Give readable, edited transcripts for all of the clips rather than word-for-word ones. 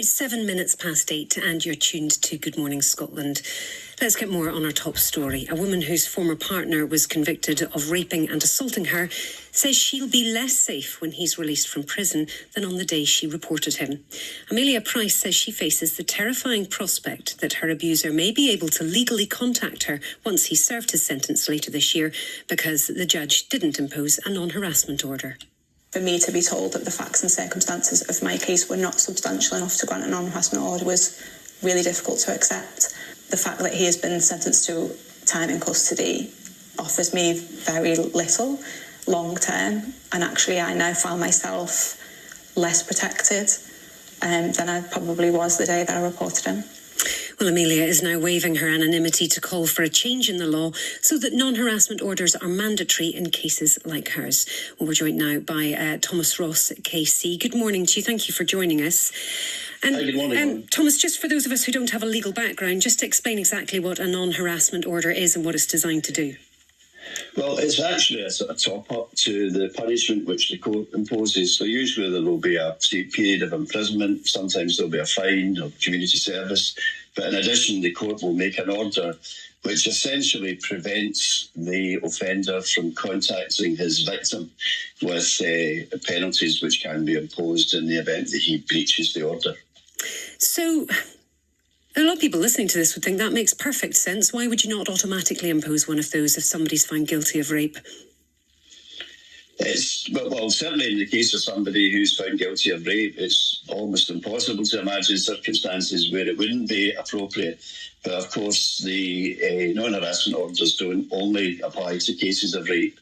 about 7 minutes past 8 and you're tuned to Good Morning Scotland. Let's get more on our top story. A woman whose former partner was convicted of raping and assaulting her says she'll be less safe when he's released from prison than on the day she reported him. Amelia Price says she faces the terrifying prospect that her abuser may be able to legally contact her once he's served his sentence later this year because the judge didn't impose a non-harassment order. For me to be told that the facts and circumstances of my case were not substantial enough to grant a non-harassment order was really difficult to accept. The fact that he has been sentenced to time in custody offers me very little long term, and actually I now find myself less protected than I probably was the day that I reported him. Well, Amelia is now waiving her anonymity to call for a change in the law so that non-harassment orders are mandatory in cases like hers. Well, we're joined now by Thomas Ross, KC. Good morning to you. Thank you for joining us. And, Hi, good morning. Thomas, just for those of us who don't have a legal background, just to explain exactly what a non-harassment order is and what it's designed to do. Well, it's actually a sort of top-up to the punishment which the court imposes. So usually there will be a period of imprisonment, sometimes there'll be a fine or community service. But in addition, the court will make an order which essentially prevents the offender from contacting his victim with penalties which can be imposed in the event that he breaches the order. So a lot of people listening to this would think that makes perfect sense. Why would you not automatically impose one of those if somebody's found guilty of rape? Well, certainly in the case of somebody who's found guilty of rape, it's almost impossible to imagine circumstances where it wouldn't be appropriate. But of course, the non-harassment orders don't only apply to cases of rape,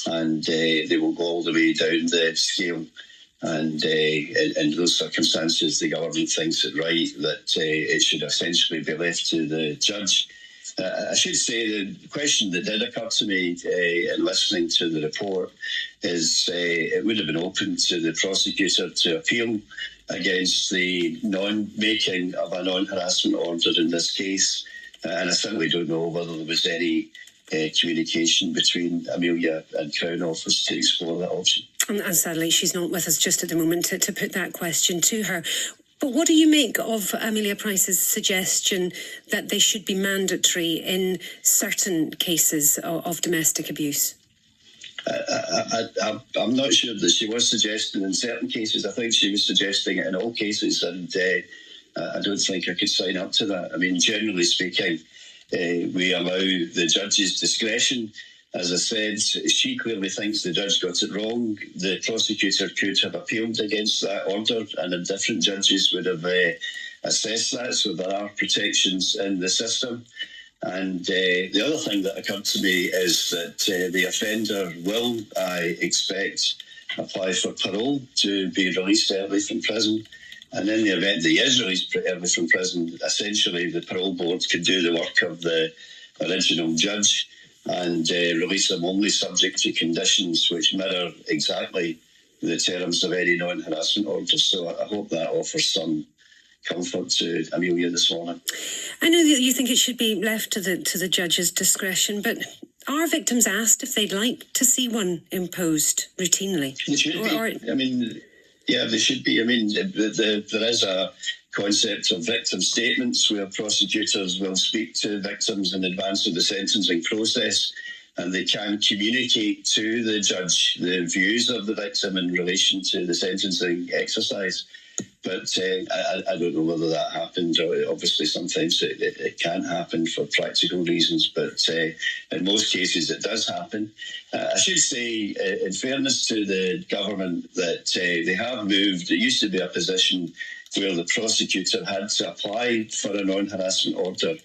and they will go all the way down the scale. And in those circumstances, the government thinks it right that it should essentially be left to the judge. I should say the question that did occur to me in listening to the report is it would have been open to the prosecutor to appeal against the non-making of a non-harassment order in this case. And I simply don't know whether there was any communication between Amelia and Crown Office to explore that option. And sadly, she's not with us just at the moment to put that question to her. But what do you make of Amelia Price's suggestion that they should be mandatory in certain cases of domestic abuse? I'm not sure that she was suggesting in certain cases. I think she was suggesting it in all cases, and I don't think I could sign up to that. I mean, generally speaking, we allow the judge's discretion. As I said, she clearly thinks the judge got it wrong. The prosecutor could have appealed against that order, and different judges would have assessed that. So there are protections in the system. And the other thing that occurred to me is that the offender will, I expect, apply for parole to be released early from prison. And in the event that he is released early from prison, essentially the parole board could do the work of the original judge and release him only subject to conditions which mirror exactly the terms of any non-harassment order. So I hope that offers some comfort to Amelia this morning. I know that you think it should be left to the judge's discretion, but are victims asked if they'd like to see one imposed routinely? They should be. I mean, yeah, they should be. I mean, there is a concept of victim statements where prosecutors will speak to victims in advance of the sentencing process, and they can communicate to the judge the views of the victim in relation to the sentencing exercise. But I don't know whether that happens. Obviously, sometimes it can't happen for practical reasons, but in most cases it does happen. I should say, in fairness to the government, that they have moved. It used to be a position where the prosecutor had to apply for a non-harassment order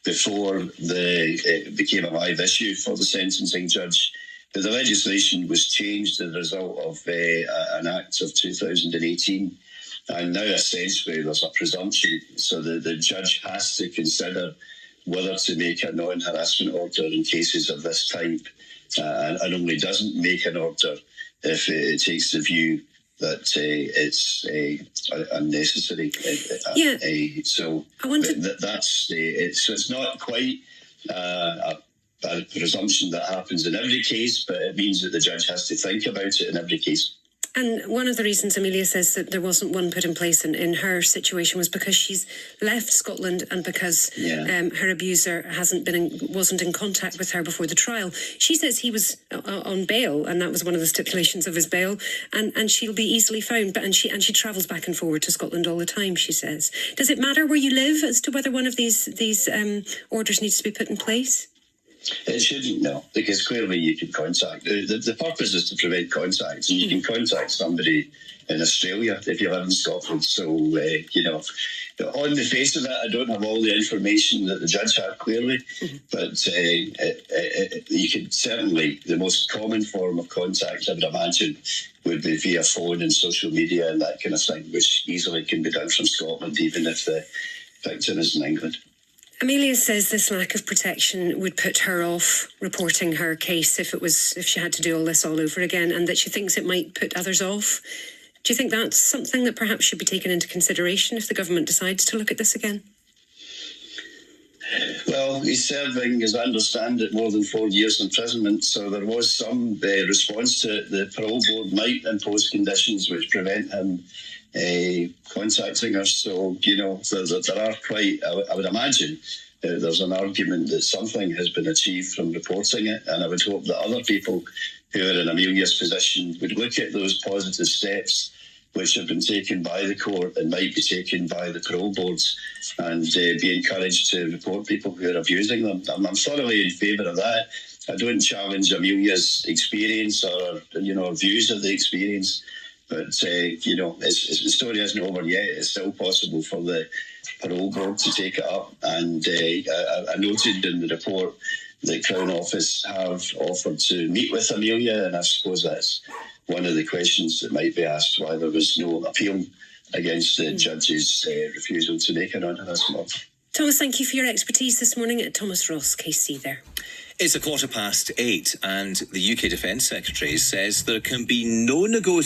before it became a live issue for the sentencing judge. But the legislation was changed as a result of an act of 2018. And now essentially there's a presumption, so the judge has to consider whether to make a non-harassment order in cases of this type, and only doesn't make an order if it takes the view that it's unnecessary. So it's not quite a presumption that happens in every case, but it means that the judge has to think about it in every case. And one of the reasons Amelia says that there wasn't one put in place in her situation was because she's left Scotland and because her abuser wasn't in contact with her before the trial. She says he was on bail, and that was one of the stipulations of his bail, and she'll be easily found. And she travels back and forward to Scotland all the time, she says. Does it matter where you live as to whether one of these orders needs to be put in place? It shouldn't, no, because clearly you can contact. The purpose is to prevent contacts, and you can contact somebody in Australia if you live in Scotland. So, on the face of it, I don't have all the information that the judge had clearly, but you could certainly, the most common form of contact, I would imagine, would be via phone and social media and that kind of thing, which easily can be done from Scotland, even if the victim is in England. Amelia says this lack of protection would put her off reporting her case if she had to do all this all over again, and that she thinks it might put others off. Do you think that's something that perhaps should be taken into consideration if the government decides to look at this again? Well, he's serving, as I understand it, more than 4 years imprisonment, so there was some response to it. The parole board might impose conditions which prevent him contacting us. So, there are quite, I would imagine, there's an argument that something has been achieved from reporting it, and I would hope that other people who are in Amelia's position would look at those positive steps which have been taken by the court and might be taken by the parole boards, and be encouraged to report people who are abusing them. I'm thoroughly in favour of that. I don't challenge Amelia's experience or views of the experience, but the story isn't over yet. It's still possible for the parole board to take it up, and I noted in the report the Crown Office have offered to meet with Amelia, and I suppose that's one of the questions that might be asked, why there was no appeal against the judge's refusal to make an non-harassment order. Thomas, thank you for your expertise this morning. Thomas Ross, KC there. It's 8:15, and the UK Defence Secretary says there can be no negotiation